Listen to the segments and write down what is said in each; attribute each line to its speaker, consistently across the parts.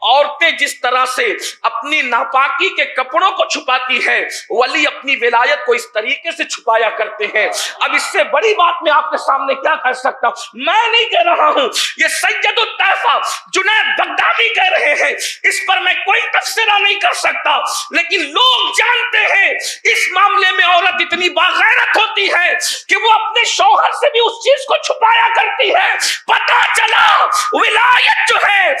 Speaker 1: عورتیں جس طرح سے اپنی ناپاکی کے کپڑوں کو چھپاتی ہے، ولی اپنی ولایت کو اس طریقے سے چھپایا کرتے ہیں۔ اب اس سے بڑی بات میں آپ کے سامنے کیا کہہ سکتا ہوں؟ میں نہیں کہہ رہا ہوں، یہ سید الطائفہ جنید بغدادی کہہ رہے ہیں، اس پر میں کوئی تبصرہ نہیں کر سکتا، لیکن لوگ جانتے ہیں اس معاملے میں عورت اتنی باغیرت ہوتی ہے کہ وہ اپنے شوہر سے بھی اس چیز کو چھپایا کرتی ہے۔ پتہ چلا ولایت جو ہے،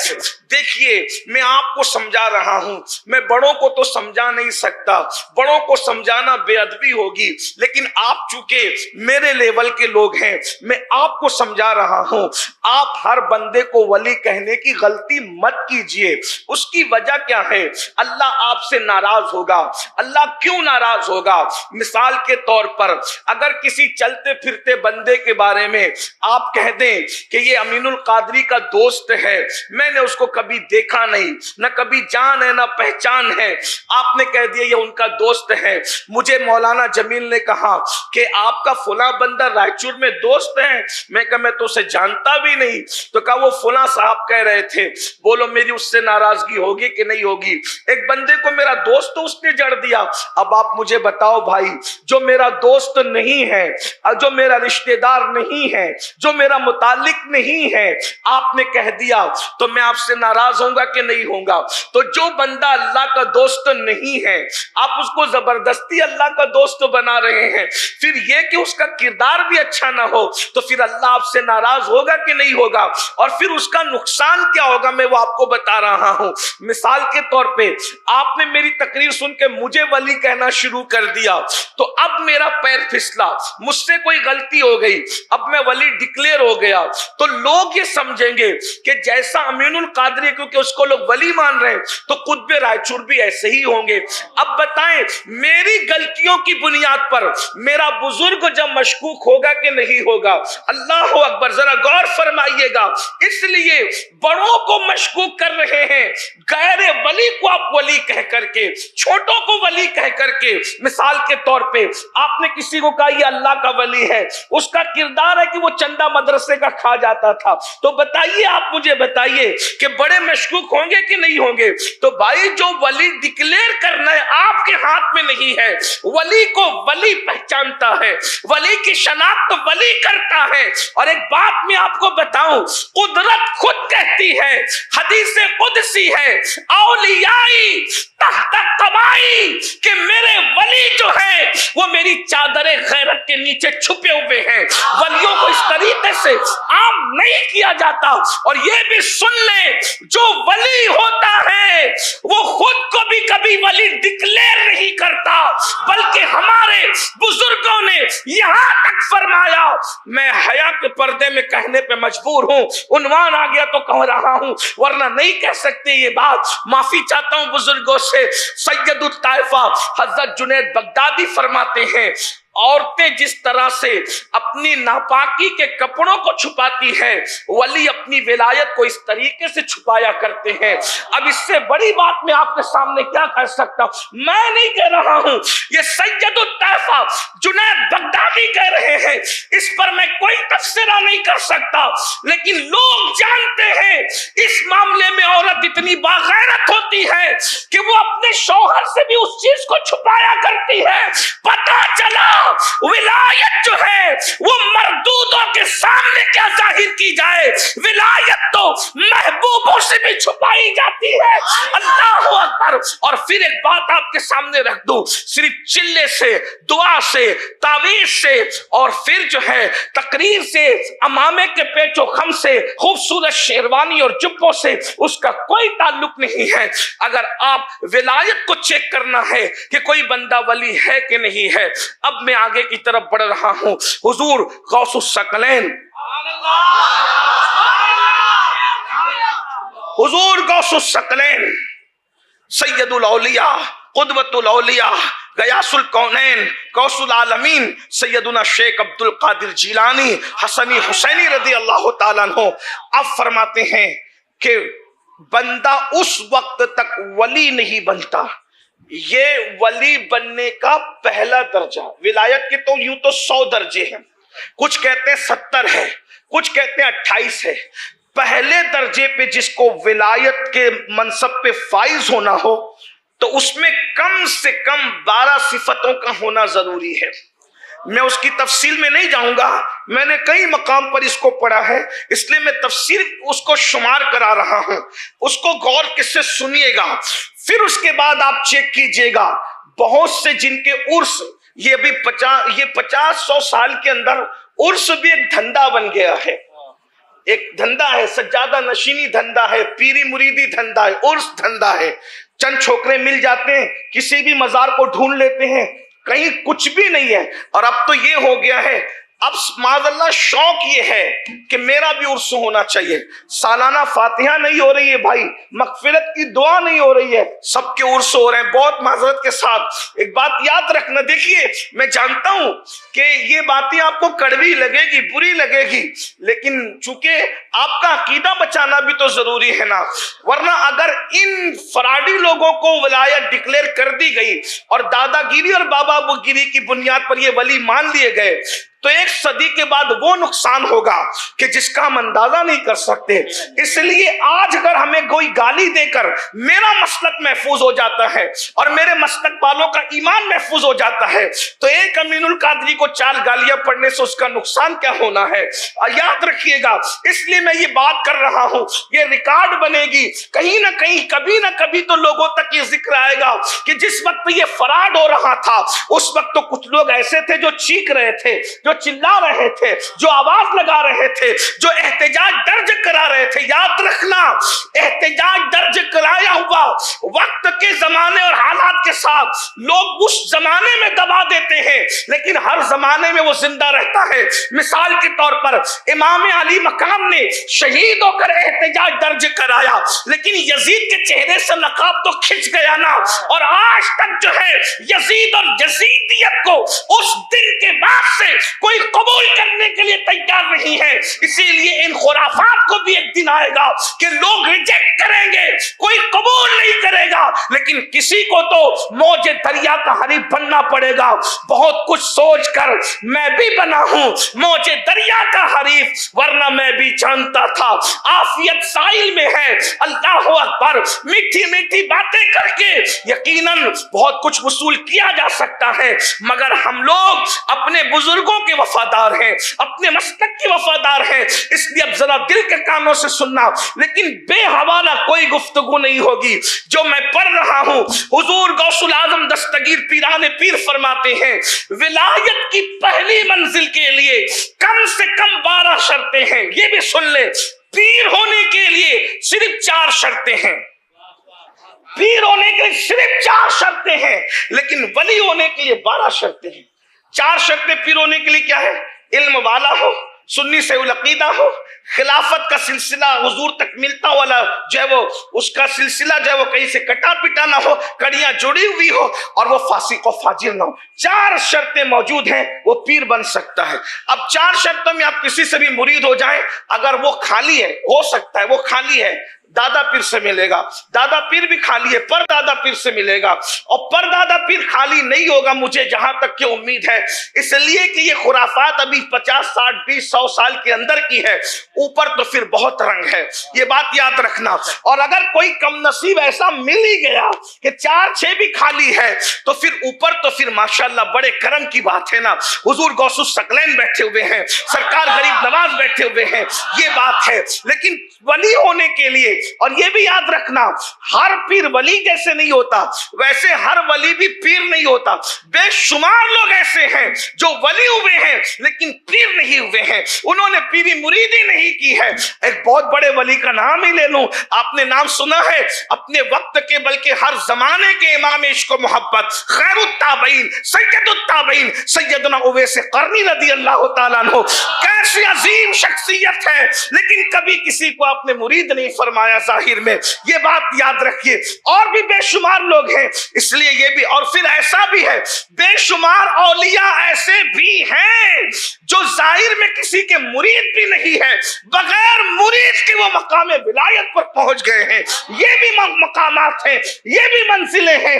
Speaker 1: دیکھیے میں آپ کو سمجھا رہا ہوں، میں بڑوں کو تو سمجھا نہیں سکتا، بڑوں کو سمجھانا بے ادبی ہوگی، لیکن آپ چونکہ میرے لیول کے لوگ ہیں، میں آپ کو سمجھا رہا ہوں۔ آپ ہر بندے کو ولی کہنے کی غلطی مت کیجئے۔ اس کی وجہ کیا ہے؟ اللہ آپ سے ناراض ہوگا۔ اللہ کیوں ناراض ہوگا؟ مثال کے طور پر اگر کسی چلتے پھرتے بندے کے بارے میں آپ کہہ دیں کہ یہ امین القادری کا دوست ہے، میں نے اس کو کبھی دیکھا نہیں، نہ کبھی جان ہے نہ پہچان ہے، آپ نے کہہ دیا یہ ان کا دوست ہے۔ مجھے مولانا جمیل نے کہا کہ آپ کا فلاں بندہ رائچور میں دوست ہے، میں کہا میں تو اسے جانتا بھی نہیں، تو کہا وہ فلاں صاحب کہہ رہے تھے، بولو میری اس سے ناراضگی ہوگی کہ نہیں ہوگی؟ ایک بندے کو میرا دوست تو اس نے جڑ دیا۔ اب آپ مجھے بتاؤ بھائی، جو میرا دوست نہیں ہے، جو میرا رشتہ دار نہیں ہے، جو میرا متعلق نہیں ہے، آپ نے کہہ دیا تو میں آپ سے ناراض ہوں گا کہ نہیں ہوں گا؟ تو جو بندہ اللہ کا دوست نہیں ہے، آپ اس کو زبردستی اللہ کا دوست بنا رہے ہیں، پھر یہ کہ اس کا کردار بھی اچھا نہ ہو، تو پھر اللہ آپ سے ناراض ہوگا کہ نہیں ہوگا؟ اور پھر اس کا نقصان کیا ہوگا میں وہ آپ کو بتا رہا ہوں۔ مثال کے طور پہ آپ نے میری تقریر سن کے مجھے ولی کہنا شروع کر دیا، تو اب میرا پیر پھسلا، مجھ سے کوئی غلطی ہو گئی، اب میں ولی ڈکلیئر ہو گیا، تو لوگ یہ سمجھیں گے کہ جیسا امین القادری، کیونکہ اس کو لوگ ولی مان رہے ہیں، تو قطب رائچور بھی ایسے ہی ہوں گے۔ اب بتائیں میری غلطیوں کی بنیاد پر میرا بزرگ جب مشکوک ہوگا کہ نہیں ہوگا؟ اللہ اکبر، ذرا غور فرمائیے گا۔ اس لیے بڑوں کو مشکوک کر رہے ہیں، غیر ولی کو آپ ولی کہہ کر کے، چھوٹوں کو ولی کہہ کر کے۔ مثال کے طور پہ آپ نے کسی کو کہا یہ اللہ کا ولی ہے، اس کا کردار ہے کہ وہ چندہ مدرسے کا کھا جاتا تھا، تو بتائیے، آپ مجھے بتائیے کہ بڑے مشکوک ہوں گے کہ نہیں ہوں گے؟ تو بھائی جو ولی ڈکلیئر کرنا ہے آپ کے ہاتھ میں نہیں ہے، ولی کو ولی پہچانتا ہے، ولی کی شناخت ولی کرتا ہے۔ اور ایک بات میں آپ کو بتاؤں، قدرت خود کہتی ہے، حدیث قدسی ہے، اولیائی تحت قبائی، کہ میرے ولی جو ہے وہ میری چادر غیرت کے نیچے چھپے ہوئے ہیں۔ ولیوں کو اس طریقے سے عام نہیں کیا جاتا۔ اور یہ بھی سن لیں، جو ولی ہوتا ہے وہ خود کو بھی کبھی ولی ڈکلیئر نہیں کرتا، بلکہ ہمارے بزرگوں نے یہاں تک فرمایا، میں حیا کے پردے میں کہنے پہ مجبور ہوں، عنوان آ گیا تو کہہ رہا ہوں، ورنہ نہیں کہہ سکتے یہ بات، معافی چاہتا ہوں بزرگوں سے۔ سید الطائفہ حضرت جنید بغدادی فرماتے ہیں، عورتیں جس طرح سے اپنی ناپاکی کے کپڑوں کو چھپاتی ہے، ولی اپنی ولایت کو اس طریقے سے چھپایا کرتے ہیں۔ اب اس سے بڑی بات میں آپ کے سامنے کیا کہہ سکتا ہوں؟ میں نہیں کہہ رہا ہوں، یہ سید الطائفہ جنید بغدادی کہہ رہے ہیں، اس پر میں کوئی تبصرہ نہیں کر سکتا، لیکن لوگ جانتے ہیں اس معاملے میں عورت اتنی باغیرت ہوتی ہے کہ وہ اپنے شوہر سے بھی اس چیز کو چھپایا کرتی ہے۔ پتہ چلا ولایت جو ہے وہ مردودوں کے سامنے کیا ظاہر کی جائے، ولایت تو محبوبوں سے بھی چھپائی جاتی ہے۔ اللہ اکبر۔ اور پھر ایک بات آپ کے سامنے رکھ دوں، صرف چلے سے، دعا سے، تعویذ سے، اور پھر جو ہے تقریر سے، امامے کے پیچ و خم سے، خوبصورت شیروانی اور جبوں سے اس کا کوئی تعلق نہیں ہے۔ اگر آپ ولایت کو چیک کرنا ہے کہ کوئی بندہ ولی ہے کہ نہیں ہے، اب میں آگے کی طرف بڑھ رہا ہوں۔ حضور غوث الثقلین، حضور غوث الثقلین، سید الاولیاء، قدوۃ الاولیاء، غیاث الکونین، غوث العالمین، سیدنا شیخ عبد القادر جیلانی حسنی حسینی رضی اللہ تعالیٰ عنہ، اب فرماتے ہیں کہ بندہ اس وقت تک ولی نہیں بنتا، یہ ولی بننے کا پہلا درجہ، ولایت کے تو یوں تو 100 درجے ہیں، کچھ کہتے ہیں 70 ہے، کچھ کہتے ہیں 28 ہے، پہلے درجے پہ جس کو ولایت کے منصب پہ فائز ہونا ہو تو اس میں کم سے کم 12 صفتوں کا ہونا ضروری ہے. میں اس کی تفصیل میں نہیں جاؤں گا، میں نے کئی مقام پر اس کو پڑھا ہے، اس لیے میں تفصیل اس کو شمار کرا رہا ہوں. اس کو غور سے سنیے گا، پھر اس کے بعد آپ چیک کیجئے گا. بہت سے جن کے عرس یہ بھی 50-100 سال کے اندر عرس بھی ایک دھندا بن گیا ہے. ایک دھندا ہے، سجادہ نشینی دھندا ہے، پیری مریدی دھندا ہے، عرس دھندا ہے. چند چھوکرے مل جاتے ہیں، کسی بھی مزار کو ڈھونڈ لیتے ہیں، کہیں کچھ بھی نہیں ہے. اور اب تو یہ ہو گیا ہے، اب معاذ اللہ شوق یہ ہے کہ میرا بھی عرس ہونا چاہیے. سالانہ فاتحہ نہیں ہو رہی ہے بھائی، مغفرت کی دعا نہیں ہو رہی ہے، سب کے عرس ہو رہے ہیں. بہت معذرت کے ساتھ ایک بات یاد رکھنا، دیکھیے میں جانتا ہوں کہ یہ باتیں آپ کو کڑوی لگے گی، بری لگے گی، لیکن چونکہ آپ کا عقیدہ بچانا بھی تو ضروری ہے نا. ورنہ اگر ان فراڈی لوگوں کو ولایت ڈکلیئر کر دی گئی اور دادا گیری اور بابا گیری کی بنیاد پر یہ ولی مان لیے گئے تو 1 صدی کے بعد وہ نقصان ہوگا کہ جس کا ہم اندازہ نہیں کر سکتے. اس لیے آج اگر ہمیں کوئی گالی دے کر میرا مسلک محفوظ ہو جاتا ہے اور میرے مسلک والوں کا ایمان محفوظ ہو جاتا ہے تو ایک امین القادری کو 4 گالیاں پڑھنے سے اس کا نقصان کیا ہونا ہے. یاد رکھیے گا، اس لیے میں یہ بات کر رہا ہوں، یہ ریکارڈ بنے گی کہیں نہ کہیں، کبھی نہ کبھی تو لوگوں تک یہ ذکر آئے گا کہ جس وقت یہ فراڈ ہو رہا تھا اس وقت تو کچھ لوگ ایسے تھے جو چیخ رہے تھے، جو چلا رہے تھے، جو آواز لگا رہے تھے، جو احتجاج درج کرا رہے تھے. یاد رکھنا، احتجاج درج کرایا ہوا وقت کے زمانے اور حالات کے ساتھ لوگ اس زمانے میں دبا دیتے ہیں، لیکن ہر زمانے میں وہ زندہ رہتا ہے. مثال کے طور پر امام علی مقام نے شہید ہو کر احتجاج درج کرایا، لیکن یزید کے چہرے سے نقاب تو کھنچ گیا نا. اور آج تک جو ہے یزید اور یزیدیت کو اس دن کے بعد سے کوئی قبول کرنے کے لیے تیار نہیں ہے. اسی لیے ان خرافات کو بھی ایک دن آئے گا کہ لوگ ریجیکٹ کریں گے، کوئی قبول نہیں کرے گا، لیکن کسی کو تو موج دریا کا حریف بننا پڑے گا. بہت کچھ سوچ کر میں بھی بنا ہوں موج دریا کا حریف، ورنہ میں بھی جانتا تھا عافیت سائل میں ہے. اللہ اکبر، میٹھی میٹھی باتیں کر کے یقیناً بہت کچھ وصول کیا جا سکتا ہے، مگر ہم لوگ اپنے بزرگوں کے وفادار ہیں، اپنے مسلک کے وفادار ہیں. اس لیے اب ذرا دل کے کانوں سے سننا، لیکن بے حوالہ کوئی گفتگو نہیں ہوگی. جو میں پڑھ رہا ہوں، حضور غوث العظم دستگیر پیران پیر فرماتے ہیں ولایت کی پہلی منزل کے لیے کم سے کم 12 شرطیں ہیں. یہ بھی سن لے، پیر ہونے کے لیے صرف 4 شرطیں ہیں. پیر ہونے کے لیے صرف 4 شرطیں ہیں، لیکن ولی ہونے کے لیے 12 شرطیں ہیں. 4 شرطیں پیر ہونے کے لیے کیا ہے؟ علم والا ہو، سنی سے العقیدہ ہو، خلافت کا سلسلہ حضور تک ملتا والا جو ہے وہ اس کا سلسلہ جو ہے وہ کہیں سے کٹا پٹا نہ ہو، کڑیاں جڑی ہوئی ہو، اور وہ فاسق و فاجر نہ ہو. 4 شرطیں موجود ہیں، وہ پیر بن سکتا ہے. اب 4 شرطوں میں آپ کسی سے بھی مرید ہو جائیں، اگر وہ خالی ہے، ہو سکتا ہے وہ خالی ہے، دادا پیر سے ملے گا. دادا پیر بھی خالی ہے، پر دادا پیر سے ملے گا. اور پر دادا پیر خالی نہیں ہوگا مجھے جہاں تک کہ امید ہے، اس لیے کہ یہ خرافات ابھی 50 60 20 100 سال کے اندر کی ہے، اوپر تو پھر بہت رنگ ہے. یہ بات یاد رکھنا. اور اگر کوئی کم نصیب ایسا مل ہی گیا کہ 4 6 بھی خالی ہے تو پھر اوپر تو پھر ماشاءاللہ بڑے کرم کی بات ہے نا. حضور غوث الثقلین بیٹھے ہوئے ہیں، سرکار غریب نواز بیٹھے ہوئے ہیں، یہ بات ہے. لیکن ولی ہونے کے لیے، اور یہ بھی یاد رکھنا، ہر پیر ولی جیسے نہیں ہوتا ویسے ہر ولی بھی پیر نہیں ہوتا. بے شمار لوگ ایسے ہیں جو ولی ہوئے ہیں لیکن پیر نہیں ہوئے ہیں، انہوں نے پیری مریدی نہیں کی ہے. ایک بہت بڑے ولی کا نام ہی لے لوں، آپ نے نام سنا ہے، اپنے وقت کے بلکہ ہر زمانے کے امام عشق و محبت، خیر التابعین، سید التابعین، سیدنا اویس قرنی رضی اللہ تعالیٰ عنہ. کیسی عظیم شخصیت ہے، لیکن کبھی کسی کو آپ نے مرید نہیں فرمایا ظاہر میں. یہ بات یاد رکھیے. اور بھی بے شمار لوگ ہیں، اس لیے یہ بھی. اور پھر ایسا بھی ہے، بے شمار اولیاء ایسے بھی ہیں جو ظاہر میں کسی کے مرید بھی نہیں ہے، بغیر مرید کے وہ مقام ولایت پر پہنچ گئے ہیں. یہ بھی مقامات ہیں، یہ بھی منزلیں ہیں.